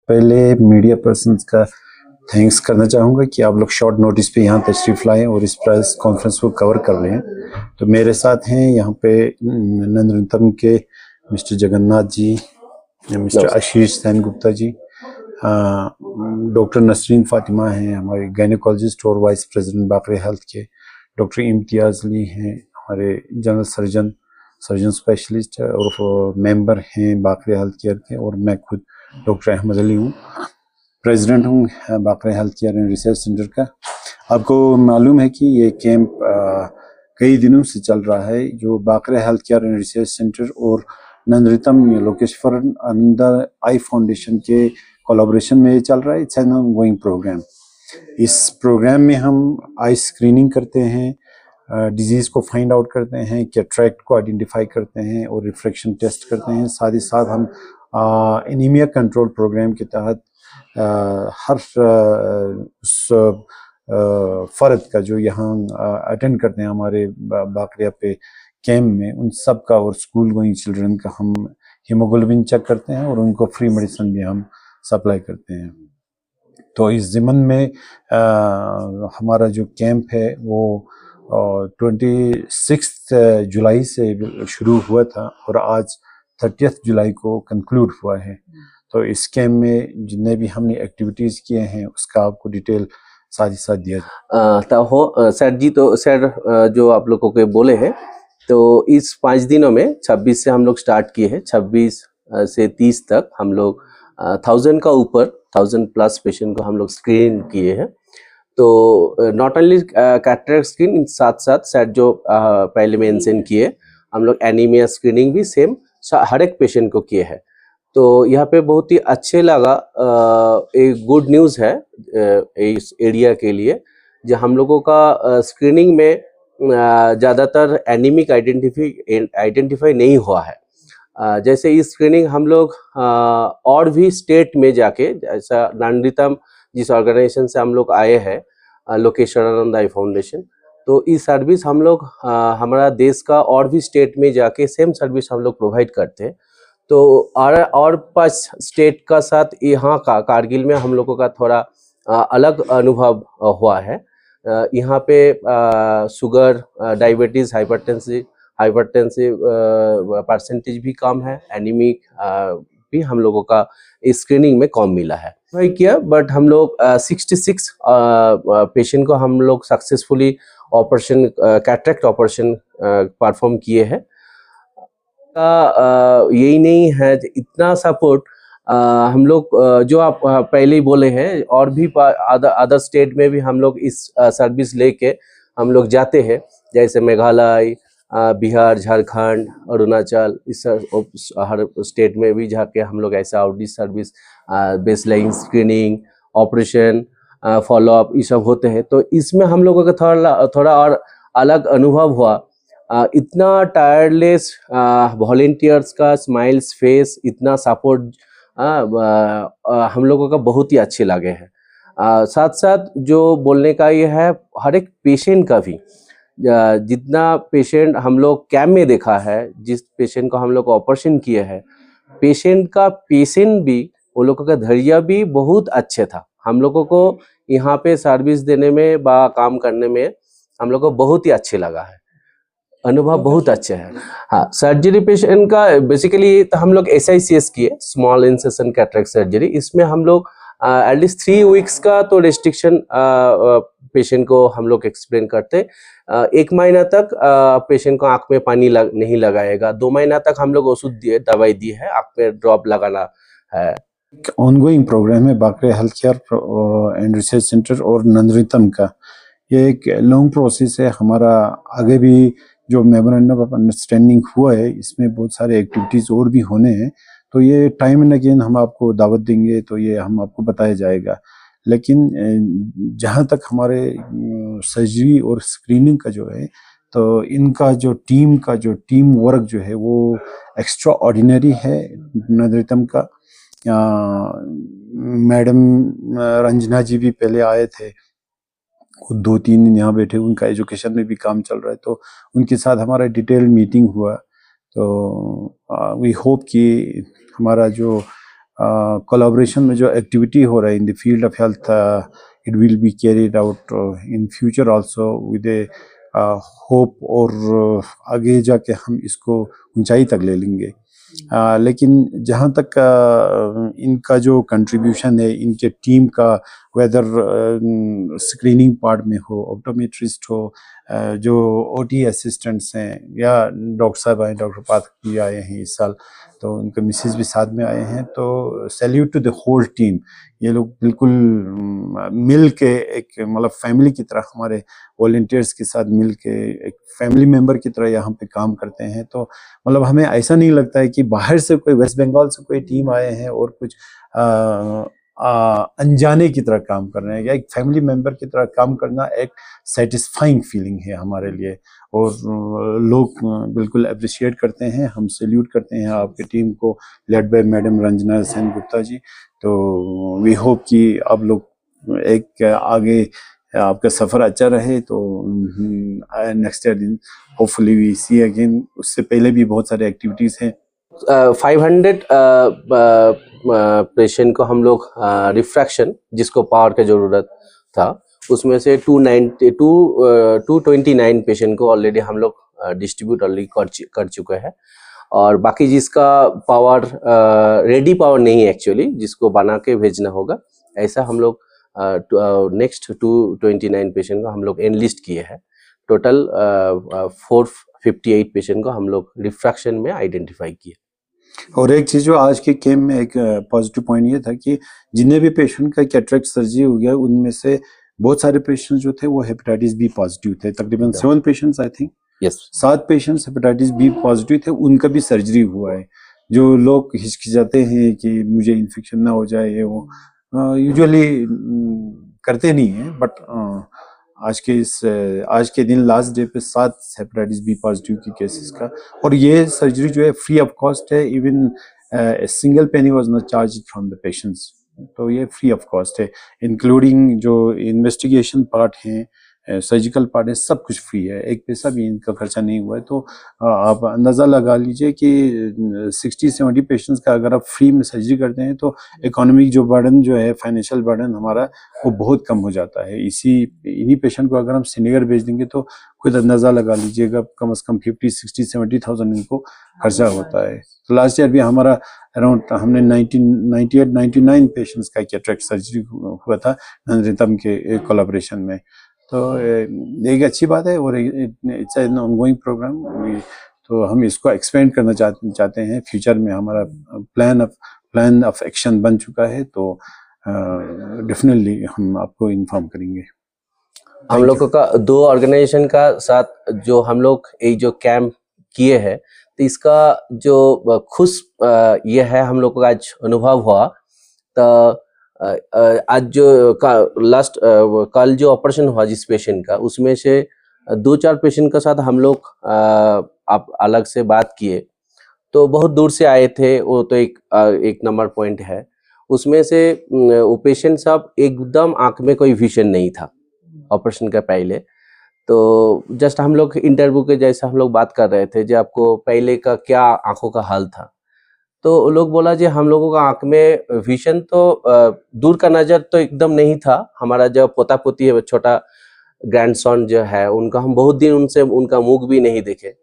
पहले media persons का thanks करना चाहूँगा कि आप लोग शॉर्ट नोटिस पे यहाँ तशरीफ़ लाए और इस प्रेस कॉन्फ्रेंस को कवर कर रहे हैं। तो मेरे साथ हैं यहाँ पे नंदनतम के मिस्टर जगन्नाथ जी, मिस्टर आशीष सेन गुप्ता जी, डॉक्टर नसरीन फातिमा हैं हमारे गायनेकोलॉजिस्ट और वाइस प्रेसिडेंट बाकरे हेल्थ के, डॉक्टर इम्तियाज़ अली हैं हमारे जनरल सर्जन स्पेशलिस्ट और मेंबर हैं बाकरे हेल्थ केयर के, और मैं खुद डॉक्टर अहमद अली हूँ, प्रेसिडेंट हूँ Bakre health care and research centre का। आपको मालूम है कि ये कैंप कई दिनों से चल रहा है, जो Bakre health care and research centre और नंदनतम लोकेश्वर अंदर आई फाउंडेशन के कोलैबोरेशन में चल रहा है। It's an ongoing programme. इस प्रोग्राम में हम आई स्क्रीनिंग करते हैं, डिजीज़ को फाइंड आउट करते हैं, कैटरेक्ट को आइडेंटिफाई करते हैं और रिफ्रैक्शन टेस्ट करते हैं। साथ ही साथ हम एनीमिया कंट्रोल प्रोग्राम के तहत हर फ़र्द का जो यहाँ अटेंड करते हैं हमारे बाकरिया पे कैंप में, उन सब का और स्कूल गोइंग चिल्ड्रन का हम हीमोग्लोबिन चेक करते हैं और उनको फ्री मेडिसिन भी हम सप्लाई करते हैं। तो इस ज़िमन में हमारा जो कैंप है वो 26 जुलाई से शुरू हुआ था और आज 30 जुलाई को कंक्लूड हुआ है। तो इस कैंप में जितने भी हमने एक्टिविटीज़ किए हैं उसका आपको डिटेल साथ ही साथ दिया सर जी। तो सर जो आप लोगों को बोले हैं, तो इस 5 दिनों में 26 से हम लोग स्टार्ट किए हैं, 26 से 30 तक हम लोग 1000 का ऊपर 1000 प्लस पेशेंट को हम लोग स्क्रीन किए हैं। तो नॉट ओनली कैटरेक्ट स्क्रीन, साथ साथ सर जो पहले मेंशन किए, हम लोग एनीमिया स्क्रीनिंग भी सेम हर एक पेशेंट को किए हैं। तो यहाँ पे बहुत ही अच्छे लगा। एक गुड न्यूज़ है इस एरिया के लिए, जो हम लोगों का स्क्रीनिंग में ज़्यादातर एनीमिक आइडेंटिफाई नहीं हुआ है। जैसे इस स्क्रीनिंग हम लोग और भी स्टेट में जाके, जैसा नंदनतम जिस ऑर्गेनाइजेशन से हम लोग आए हैं, लोकेश्वरानंद आई फाउंडेशन, तो इस सर्विस हम लोग हमारा देश का और भी स्टेट में जाके सेम सर्विस हम लोग प्रोवाइड करते हैं। तो और 5 स्टेट का साथ यहाँ का कारगिल में हम लोगों का थोड़ा अलग अनुभव हुआ है। यहाँ पे शुगर, डायबिटीज़, हाइपरटेंसिव परसेंटेज भी कम है, एनीमिक भी हम लोगों का स्क्रीनिंग में कम मिला है। वही किया, बट हम लोग 66 पेशेंट को हम लोग successfully operation, cataract operation perform किए हैं। यही नहीं है इतना सपोर्ट हम लोग जो आप पहले ही बोले हैं, और भी अदर स्टेट में भी हम लोग इस सर्विस लेके हम लोग जाते हैं, जैसे मेघालय, बिहार, झारखंड, अरुणाचल, इस हर स्टेट में भी जाके हम लोग ऐसा outreach service, baseline screening, operation, follow up, ये सब होते हैं। तो इसमें हम लोगों का थोड़ा और अलग अनुभव हुआ। इतना टायरलेस वॉलंटियर्स का स्माइल्स फेस, इतना सपोर्ट हम लोगों का बहुत ही अच्छे लगे हैं। साथ साथ जो बोलने का ये है, हर एक पेशेंट का भी, जितना पेशेंट हम लोग कैंप में देखा है, जिस पेशेंट को हम लोग ऑपरेशन किए हैं, पेशेंट भी, वो लोगों का धैर्य भी बहुत अच्छे था। हम लोगों को यहाँ पे सर्विस देने में काम करने में हम लोग को बहुत ही अच्छे लगा है, अनुभव बहुत अच्छे है। हाँ, सर्जरी पेशेंट का बेसिकली तो हम लोग SICS किए, स्मॉल इंसिशन कैटरेक्ट सर्जरी। इसमें हम लोग एटलीस्ट 3 वीक्स का तो रेस्ट्रिक्शन पेशेंट को हम लोग एक्सप्लेन करते। 1 महीना तक पेशेंट को आँख में पानी नहीं लगाएगा। 2 महीना तक हम लोग औषध दिए, दवाई दी है, आँख में ड्रॉप लगाना है। ऑनगोइंग प्रोग्राम है Bakre health care and research centre और नंदनतम का। ये एक लॉन्ग प्रोसेस है। हमारा आगे भी जो मेमोरेंडम ऑफ अंडरस्टैंडिंग हुआ है, इसमें बहुत सारे एक्टिविटीज़ और भी होने हैं। तो ये टाइम एंड अगेन हम आपको दावत देंगे तो ये हम आपको बताया जाएगा। लेकिन जहाँ तक हमारे सर्जरी और स्क्रीनिंग का जो है, तो इनका जो टीम वर्क जो है वो एक्स्ट्रा ऑर्डिनरी है। नंदनतम का मैडम रंजना जी भी पहले आए थे, खुद 2-3 दिन यहाँ बैठे, उनका एजुकेशन में भी काम चल रहा है, तो उनके साथ हमारा डिटेल मीटिंग हुआ। तो वी होप कि हमारा जो कोलैबोरेशन में जो एक्टिविटी हो रहा है in the field of health, it will be carried out in future also with a hope, और आगे जाके हम इसको ऊंचाई तक ले लेंगे। लेकिन जहाँ तक इनका जो कंट्रीब्यूशन है, इनके टीम का, वेदर स्क्रीनिंग पार्ट में हो, ऑप्टोमेट्रिस्ट हो, जो ओटी असिस्टेंट्स हैं, या डॉक्टर साहब आए, डॉक्टर पाठक भी आए हैं इस साल, तो उनके मिसेज भी साथ में आए हैं, तो salute to the whole team. ये लोग बिल्कुल मिल के एक मतलब फैमिली की तरह, हमारे वॉलंटियर्स के साथ मिल के एक फैमिली मेंबर की तरह यहाँ पे काम करते हैं। तो मतलब हमें ऐसा नहीं लगता है कि बाहर से कोई, वेस्ट बंगाल से कोई टीम आए हैं और कुछ अनजाने की तरह काम कर रहे हैं, या एक फैमिली मेंबर की तरह काम करना एक सेटिस्फाइंग फीलिंग है हमारे लिए, और लोग बिल्कुल अप्रिशिएट करते हैं। हम सैल्यूट करते हैं आपकी टीम को, led by madam Ranjana Sen Gupta ji. तो वी होप कि आप लोग एक आगे आपका सफ़र अच्छा रहे। तो next year hopefully we see again. उससे पहले भी बहुत सारे एक्टिविटीज़ हैं। 500 पेशेंट को हम लोग रिफ्रैक्शन, जिसको पावर का ज़रूरत था, उसमें से 229 पेशेंट को ऑलरेडी हम लोग डिस्ट्रीब्यूट ऑलरेडी कर चुके हैं। और बाकी जिसका पावर रेडी पावर नहीं है एक्चुअली, जिसको बना के भेजना होगा, ऐसा हम लोग नेक्स्ट 229 पेशेंट को हम लोग एनलिस्ट किए हैं। टोटल 458 पेशेंट को हम लोग रिफ्रैक्शन में आइडेंटिफाई किए। और एक चीज़ जो आज के कैंप में एक पॉजिटिव पॉइंट ये था कि जितने भी पेशेंट का कैटरेक्ट सर्जरी हो गया, उनमें से बहुत सारे पेशेंट जो थे वो हेपेटाइटिस बी पॉजिटिव थे। तकरीबन 7 patients I think, 7 patients hepatitis B positive थे, उनका भी सर्जरी हुआ है। जो लोग हिचकिचाते हैं कि मुझे इन्फेक्शन ना हो जाए, वो यूजुअली करते नहीं हैं, बट आज के दिन लास्ट डे पे 7 हेपेटाइटिस बी पॉजिटिव की केसेस का, और ये सर्जरी जो है फ्री ऑफ कॉस्ट है। Even single penny was not charge from the patients. तो ये फ्री ऑफ कॉस्ट है, इंक्लूडिंग जो इन्वेस्टिगेशन पार्ट है, सर्जिकल पार्ट है, सब कुछ फ्री है, एक पैसा भी इनका खर्चा नहीं हुआ है। तो आप अंदाज़ा लगा लीजिए कि 60-70 पेशेंट्स का अगर आप फ्री में सर्जरी करते हैं तो इकोनॉमिक जो बर्डन जो है, फाइनेंशियल बर्डन हमारा, वो बहुत कम हो जाता है। इन्हीं पेशेंट को अगर हम श्रीनगर भेज देंगे तो खुद अंदाज़ा लगा लीजिएगा, कम से कम 50-60-70,000 इनको खर्चा होता है। तो लास्ट ईयर भी हमारा अराउंड हमने 98-99 पेशेंट्स का कैटरेक्ट सर्जरी हुआ था नंदरितम के कोलैबोरेशन में। तो एक अच्छी बात है, और इट्स एन ऑनगोइंग प्रोग्राम। तो हम इसको एक्सपेंड करना चाहते हैं फ्यूचर में। हमारा प्लान ऑफ एक्शन बन चुका है, तो डेफिनेटली हम आपको इन्फॉर्म करेंगे। हम लोगों का 2 ऑर्गेनाइजेशन का साथ जो हम लोग एक जो कैंप किए हैं, तो इसका जो खुश ये है हम लोग को आज अनुभव हुआ। तो आज जो लास्ट कल जो ऑपरेशन हुआ जिस पेशेंट का, उसमें से 2-4 पेशेंट के साथ हम लोग आप अलग से बात किए, तो बहुत दूर से आए थे। वो तो एक नंबर पॉइंट है। उसमें से वो पेशेंट सब एकदम आंख में कोई विजन नहीं था ऑपरेशन के पहले। तो जस्ट हम लोग इंटरव्यू के जैसा हम लोग बात कर रहे थे, जो आपको पहले का क्या आंखों का हाल था। तो लोग बोला जी हम लोगों का आंख में विजन तो दूर का नज़र तो एकदम नहीं था। हमारा जो पोता पोती है, छोटा ग्रैंडसन जो है, उनका हम बहुत दिन उनसे उनका मुख भी नहीं देखे।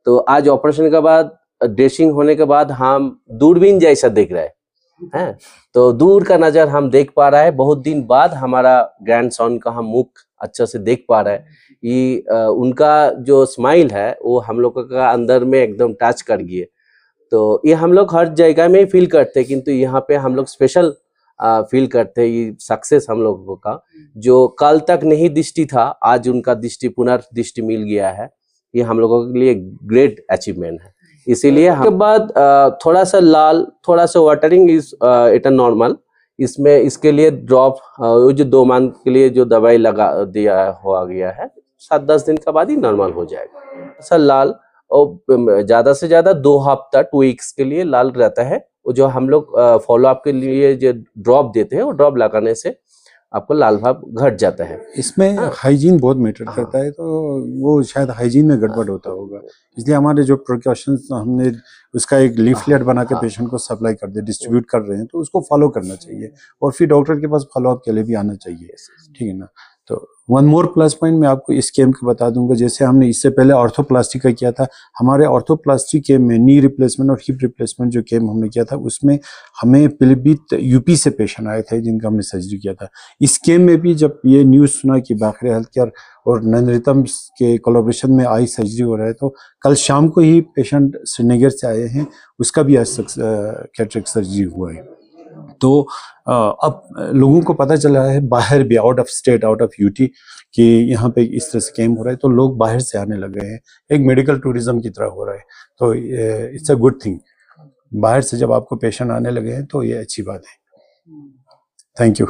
तो आज ऑपरेशन के बाद, ड्रेसिंग होने के बाद, हम दूरबीन जैसा देख रहे हैं। तो दूर का नज़र हम देख पा रहा है। बहुत दिन बाद हमारा ग्रैंडसन का हम मुख अच्छा से देख पा रहा है। ये उनका जो स्माइल है वो हम लोगों का अंदर में एकदम टच कर गए। तो ये हम लोग हर जगह में फील करते हैं, किंतु यहाँ पे हम लोग स्पेशल फील करते हैं। ये सक्सेस हम लोगों का, जो कल तक नहीं दृष्टि था, आज उनका दृष्टि पुनर्दृष्टि मिल गया है। ये हम लोगों के लिए ग्रेट अचीवमेंट है। इसीलिए के बाद थोड़ा सा लाल, थोड़ा सा वाटरिंग इज इट नॉर्मल। इसमें इसके लिए ड्रॉप जो 2 मंथ के लिए जो दवाई लगा दिया हुआ गया है, 7-10 दिन के बाद ही नॉर्मल हो जाएगा। सर लाल, और ज़्यादा से ज़्यादा 2 हफ्ता 2 वीक्स के लिए लाल रहता है। वो जो हम लोग फॉलो अप के लिए जो ड्रॉप देते हैं, वो ड्रॉप लगाने से आपको लाल भाव घट जाता है। इसमें हाँ। हाइजीन बहुत मैटर हाँ। करता है, तो वो शायद हाइजीन में गड़बड़ होता होगा, इसलिए हमारे जो प्रिकॉशंस हमने उसका एक लीफलेट बना के हाँ। पेशेंट को सप्लाई कर दे, डिस्ट्रीब्यूट कर रहे हैं, तो उसको फॉलो करना चाहिए और फिर डॉक्टर के पास फॉलो अप के लिए भी आना चाहिए, ठीक है ना। तो वन मोर प्लस पॉइंट मैं आपको इस कैम्प का बता दूंगा, जैसे हमने इससे पहले ऑर्थोप्लास्टी का किया था, हमारे ऑर्थोप्लास्टी कैम्प में नी रिप्लेसमेंट और हिप रिप्लेसमेंट जो कैम्प हमने किया था, उसमें हमें पीलीभीत यूपी से पेशेंट आए थे जिनका हमने सर्जरी किया था। इस कैम्प में भी जब ये न्यूज़ सुना कि बाकरे हेल्थ केयर और नंदरितम के कोलैबोरेशन में आई सर्जरी हो रहा है, तो कल शाम को ही पेशेंट श्रीनगर से आए हैं, उसका भी आज कैटरेक्ट सर्जरी हुआ है। तो अब लोगों को पता चला है बाहर भी, out of state, out of UT, कि यहाँ पे इस तरह से कैम्प हो रहा है, तो लोग बाहर से आने लगे हैं, एक मेडिकल टूरिज्म की तरह हो रहा है, तो इट्स अ गुड थिंग। बाहर से जब आपको पेशेंट आने लगे हैं तो ये अच्छी बात है। Thank you.